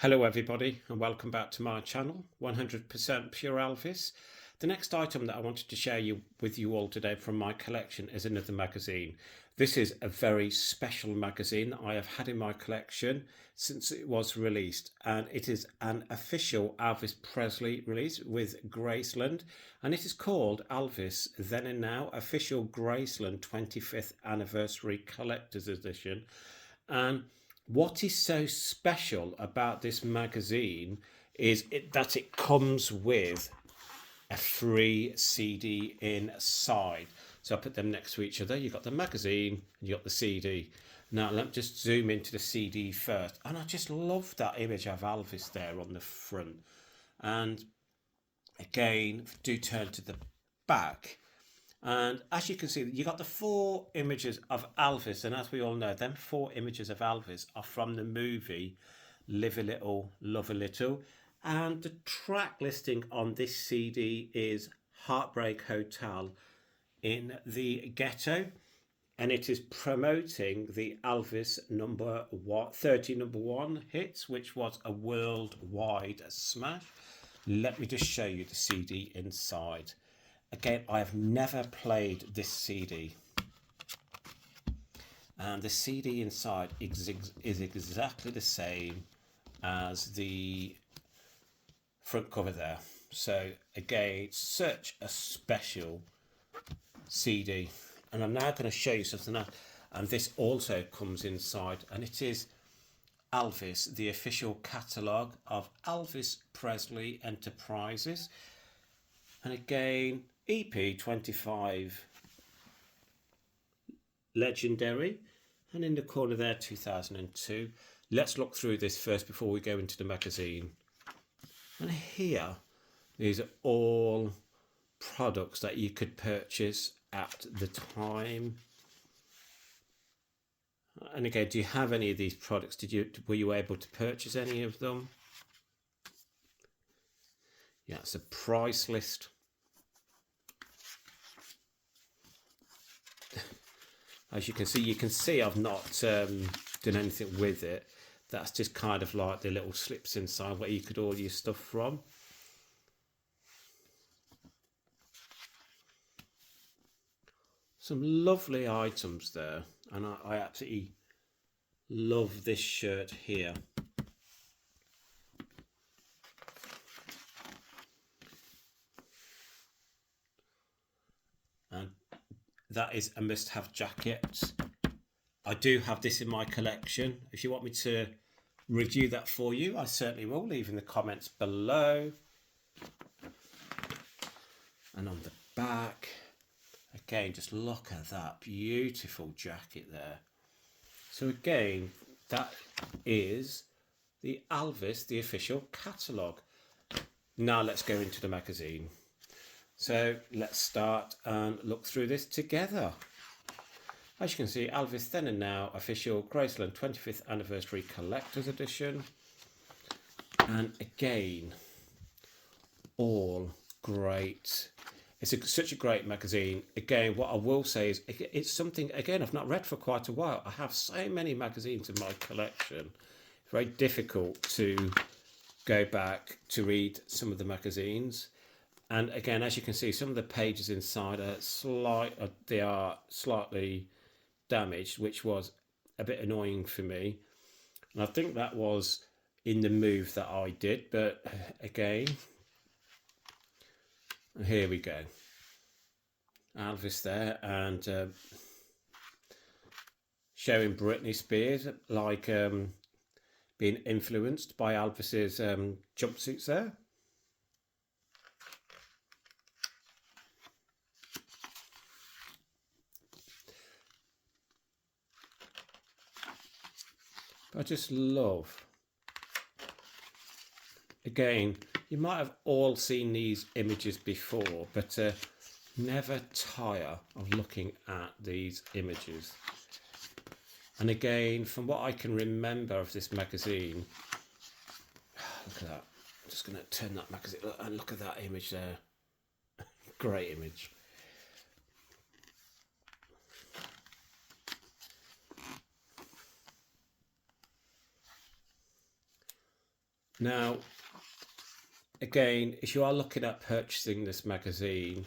Hello everybody and welcome back to my channel 100% Pure Elvis. The next item that I wanted to share with you all today from my collection is another magazine. This is a very special magazine that I have had in my collection since it was released, and it is an official Elvis Presley release with Graceland, and it is called Elvis Then and Now Official Graceland 25th Anniversary Collector's Edition. And what is so special about this magazine is that it comes with a free CD inside. So I put them next to each other. You've got the magazine and you've got the CD. Now let me just zoom into the CD first. And I just love that image of Elvis there on the front. And again, do turn to the back. And as you can see, you got the 4 images of Elvis, and as we all know, them 4 images of Elvis are from the movie Live a Little, Love a Little. And the track listing on this CD is Heartbreak Hotel in the Ghetto, and it is promoting the Elvis number 1 hits, which was a worldwide smash. Let me just show you the CD inside. Again, I have never played this CD, and the CD inside is exactly the same as the front cover there. So again, it's such a special CD, and I'm now going to show you something else. And this also comes inside, and it is Elvis, the official catalogue of Elvis Presley Enterprises. And again, EP 25 Legendary, and in the corner there 2002. Let's look through this first before we go into the magazine. And here, these are all products that you could purchase at the time. And again, do you have any of these products? Were you able to purchase any of them? Yeah, it's a price list. As you can see I've not done anything with it. That's just kind of like the little slips inside where you could order your stuff from. Some lovely items there, and I absolutely love this shirt here. And that is a must-have jacket. I do have this in my collection. If you want me to review that for you, I certainly will. Leave in the comments below. And on the back, again, just look at that beautiful jacket there. So again, that is the Elvis, the official catalogue. Now let's go into the magazine. So let's start and look through this together. As you can see, Elvis Then and Now Official Graceland 25th Anniversary Collector's Edition. And again, all great. It's such a great magazine. Again, what I will say is it's something, again, I've not read for quite a while. I have so many magazines in my collection. It's very difficult to go back to read some of the magazines. And again, as you can see, some of the pages inside are slightly damaged, which was a bit annoying for me. And I think that was in the move that I did. But again, here we go. Elvis there, and showing Britney Spears, like being influenced by Elvis's jumpsuits there. I just love, again, you might have all seen these images before, but never tire of looking at these images. And again, from what I can remember of this magazine, look at that. I'm just going to turn that magazine and look at that image there. Great image. Now, again, if you are looking at purchasing this magazine,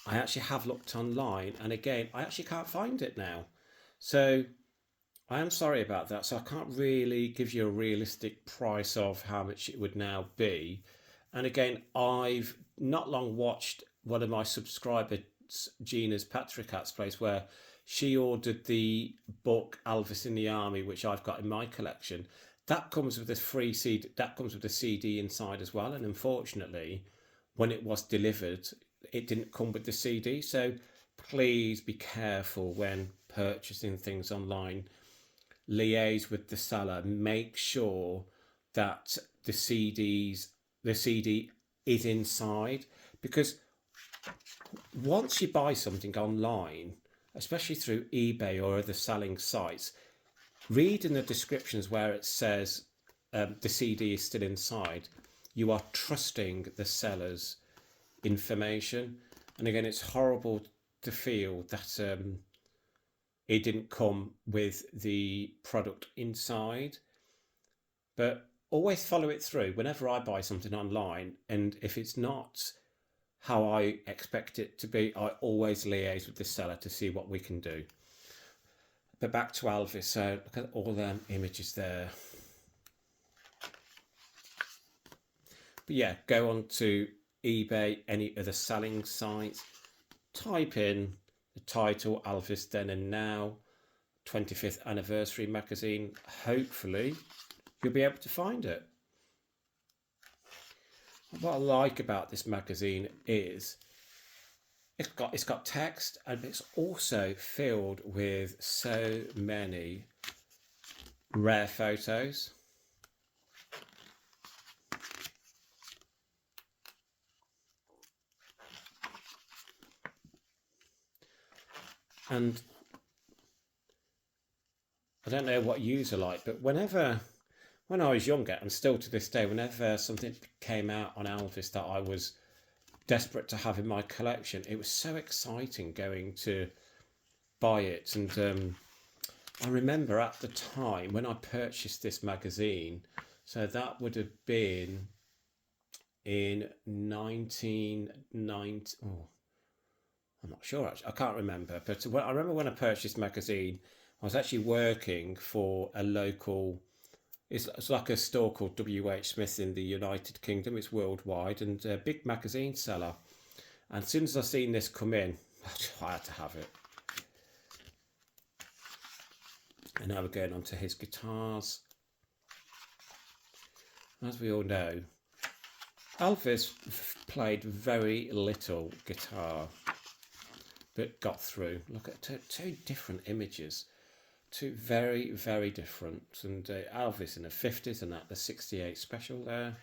I actually have looked online, and again, I actually can't find it now. So I am sorry about that. So I can't really give you a realistic price of how much it would now be. And again, I've not long watched one of my subscribers, Gina's Patrickat's place, where she ordered the book Elvis in the Army, which I've got in my collection. That comes with a free CD. That comes with a CD inside as well. And unfortunately, when it was delivered, it didn't come with the CD. So please be careful when purchasing things online. Liaise with the seller. Make sure that the CD is inside, because once you buy something online, especially through eBay or other selling sites, read in the descriptions where it says the CD is still inside. You are trusting the seller's information. And again, it's horrible to feel that it didn't come with the product inside, but always follow it through whenever I buy something online. And if it's not how I expect it to be, I always liaise with the seller to see what we can do. But back to Elvis. So look at all them images there. But yeah, go on to eBay, any other selling sites, type in the title Elvis Then and Now 25th Anniversary Magazine. Hopefully you'll be able to find it. What I like about this magazine is it's got text, and it's also filled with so many rare photos. And I don't know what yous are like, but when I was younger, and still to this day, whenever something came out on Elvis that I was desperate to have in my collection, it was so exciting going to buy it. And I remember at the time when I purchased this magazine, so that would have been in 1990. Oh, I'm not sure actually. I can't remember. But I remember when I purchased this magazine, I was actually working for a local. It's like a store called WH Smith in the United Kingdom. It's worldwide and a big magazine seller. And as soon as I seen this come in, I had to have it. And now we're going on to his guitars. As we all know, Elvis played very little guitar, but got through. Look at two different images. Two very, very different. And Elvis in the 50s and at the 68 special there.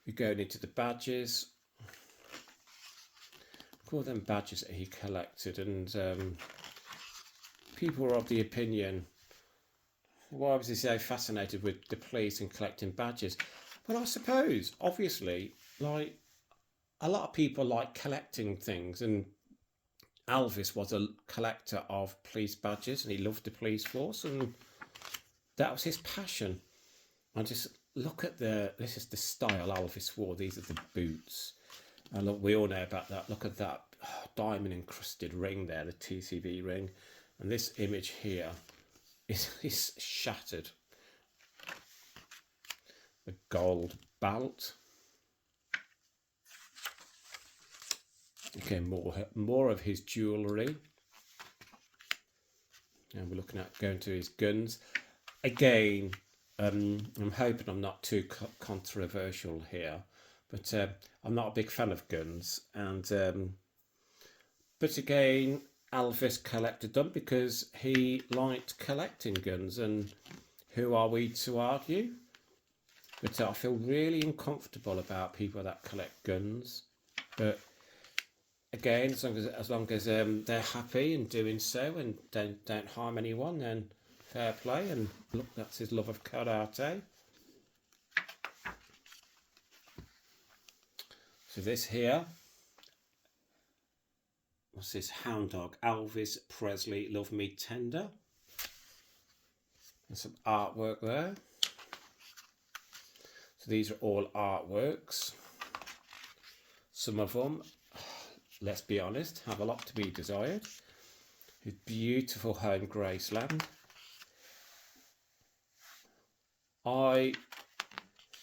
We're going into the badges. All them badges that he collected, and people were of the opinion, why was he so fascinated with the police and collecting badges? But I suppose, obviously, like a lot of people like collecting things, and Elvis was a collector of police badges, and he loved the police force, and that was his passion. I just look at this is the style Elvis wore. These are the boots. And look, we all know about that. Look at that diamond encrusted ring there, the TCB ring. And this image here is shattered. The gold belt. Again, more of his jewellery. And we're looking at going to his guns. Again, I'm hoping I'm not too controversial here. But I'm not a big fan of guns, and but again, Elvis collected them because he liked collecting guns, and who are we to argue? But I feel really uncomfortable about people that collect guns. But again, as long as they're happy in doing so and don't harm anyone, then fair play. And look, that's his love of karate. So this here, what's this? Hound Dog, Elvis Presley, Love Me Tender. And some artwork there. So these are all artworks. Some of them, let's be honest, have a lot to be desired. His beautiful home, Graceland.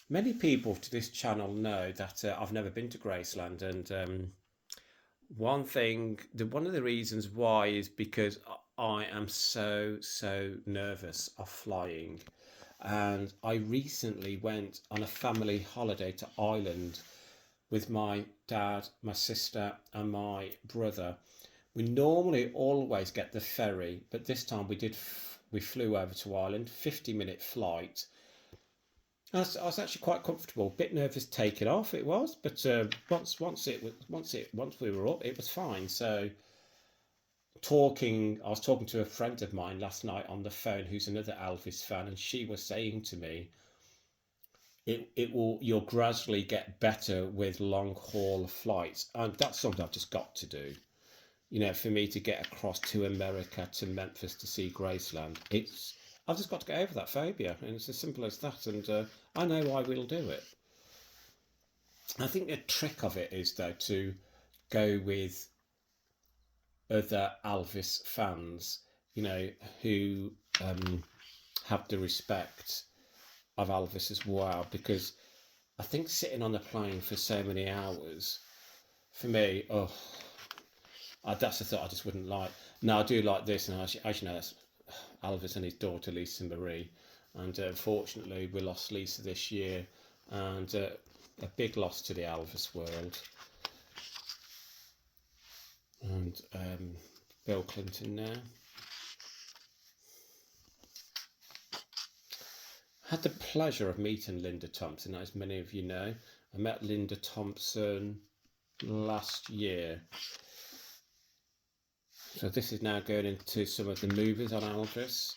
Many people to this channel know that I've never been to Graceland, and one of the reasons why is because I am so nervous of flying. And I recently went on a family holiday to Ireland with my dad, my sister and my brother. We normally always get the ferry, but this time we flew over to Ireland, 50-minute flight. I was actually quite comfortable. Bit nervous taking off, it was, but once we were up, it was fine. So I was talking to a friend of mine last night on the phone who's another Elvis fan, and she was saying to me, you'll gradually get better with long haul flights, and that's something I've just got to do. You know, for me to get across to America, to Memphis to see Graceland, I've just got to get over that phobia, and it's as simple as that. And I know I will do it. I think the trick of it is, though, to go with other Elvis fans, you know, who have the respect of Elvis as well, because I think sitting on the plane for so many hours, for me, that's the thought I just wouldn't like. Now I do like this, and as you know, that's Elvis and his daughter Lisa Marie, and unfortunately we lost Lisa this year, and a big loss to the Elvis world. And Bill Clinton now. Had the pleasure of meeting Linda Thompson, as many of you know. I met Linda Thompson last year. So this is now going into some of the movies on Elvis,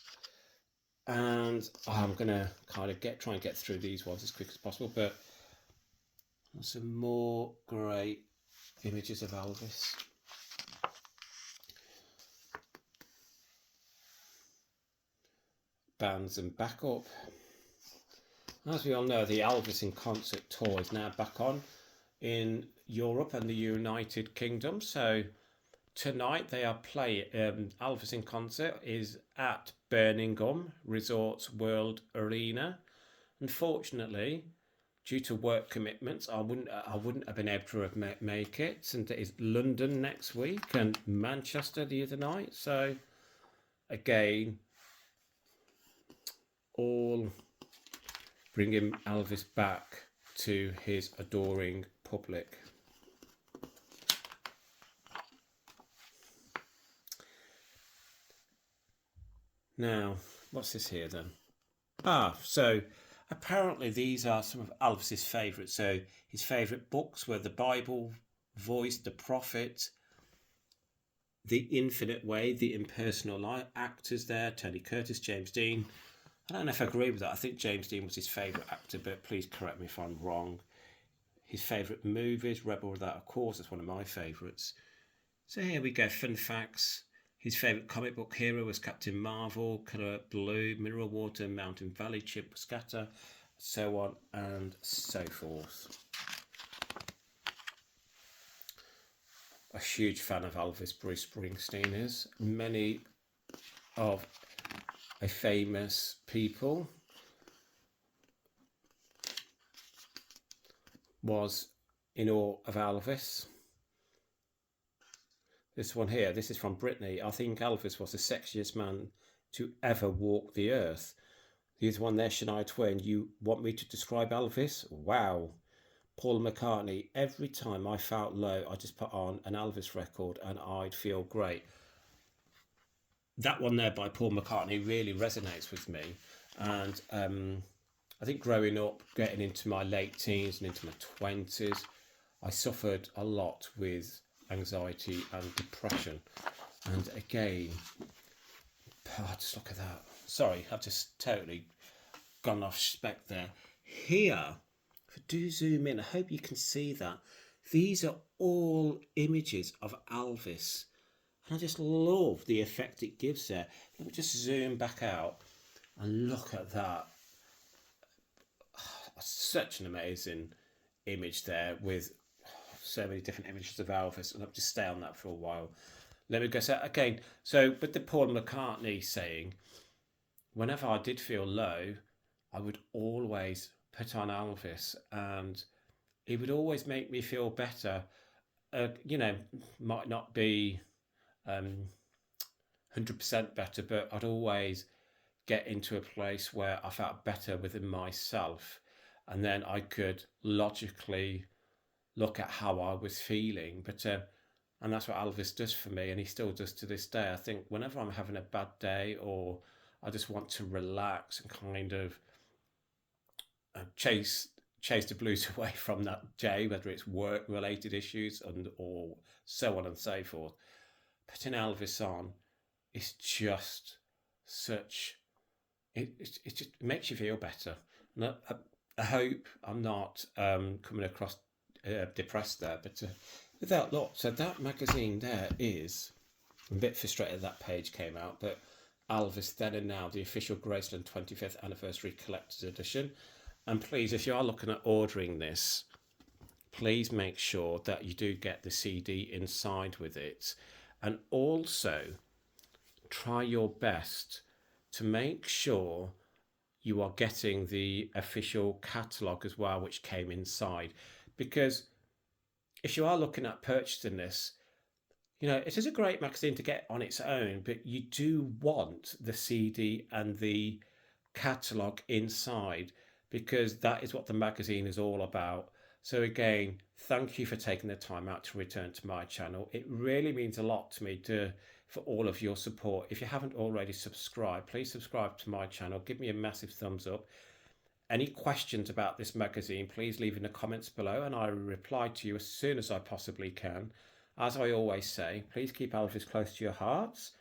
and I'm gonna kind of try and get through these ones as quick as possible. But some more great images of Elvis. Bands and backup. As we all know, the Elvis in Concert tour is now back on in Europe and the United Kingdom. So tonight they are playing, Elvis in Concert is at Birmingham Resorts World Arena. Unfortunately, due to work commitments, I wouldn't have been able to make it. And it is London next week and Manchester the other night. So again, all bringing Elvis back to his adoring public. Now, what's this here then? So apparently these are some of Elvis's favourites. So his favourite books were The Bible, Voice, The Prophet, The Infinite Way, The Impersonal Life. Actors there, Tony Curtis, James Dean. I don't know if I agree with that. I think James Dean was his favourite actor, but please correct me if I'm wrong. His favourite movies, Rebel Without a Cause, that's one of my favourites. So here we go, fun facts. His favourite comic book hero was Captain Marvel, Colour Blue, Mineral Water, Mountain Valley, Chip Scatter, so on and so forth. A huge fan of Elvis, Bruce Springsteen is. Many of a famous people was in awe of Elvis. This one here, this is from Brittany. I think Elvis was the sexiest man to ever walk the earth. Here's one there, Shania Twain. You want me to describe Elvis? Wow. Paul McCartney. Every time I felt low, I just put on an Elvis record and I'd feel great. That one there by Paul McCartney really resonates with me. And I think growing up, getting into my late teens and into my 20s, I suffered a lot with anxiety and depression. And again, just look at that. Sorry, I've just totally gone off spec there. Here, if I do zoom in, I hope you can see that. These are all images of Elvis. And I just love the effect it gives there. Let me just zoom back out and look at that. such an amazing image there with so many different images of Elvis, and I'll just stay on that for a while. Let me go say again. So, with the Paul McCartney saying, whenever I did feel low, I would always put on Elvis, and he would always make me feel better. You know, might not be 100% better, but I'd always get into a place where I felt better within myself, and then I could logically look at how I was feeling. But and that's what Elvis does for me, and he still does to this day. I think whenever I'm having a bad day, or I just want to relax and kind of chase the blues away from that day, whether it's work related issues and or so on and so forth, putting Elvis on is just such it just makes you feel better. And I hope I'm not coming across depressed there, but without look, so that magazine there is, I'm a bit frustrated that page came out, but Elvis Then and Now, the official Graceland 25th anniversary collector's edition. And please, if you are looking at ordering this, please make sure that you do get the CD inside with it, and also try your best to make sure you are getting the official catalogue as well, which came inside. Because if you are looking at purchasing this, you know, it is a great magazine to get on its own, but you do want the CD and the catalogue inside, because that is what the magazine is all about. So again, thank you for taking the time out to return to my channel. It really means a lot to me for all of your support. If you haven't already subscribed, please subscribe to my channel. Give me a massive thumbs up. Any questions about this magazine, please leave in the comments below, and I will reply to you as soon as I possibly can. As I always say, please keep Elvis close to your hearts.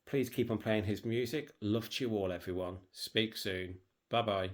Please keep on playing his music. Love to you all, everyone. Speak soon. Bye bye.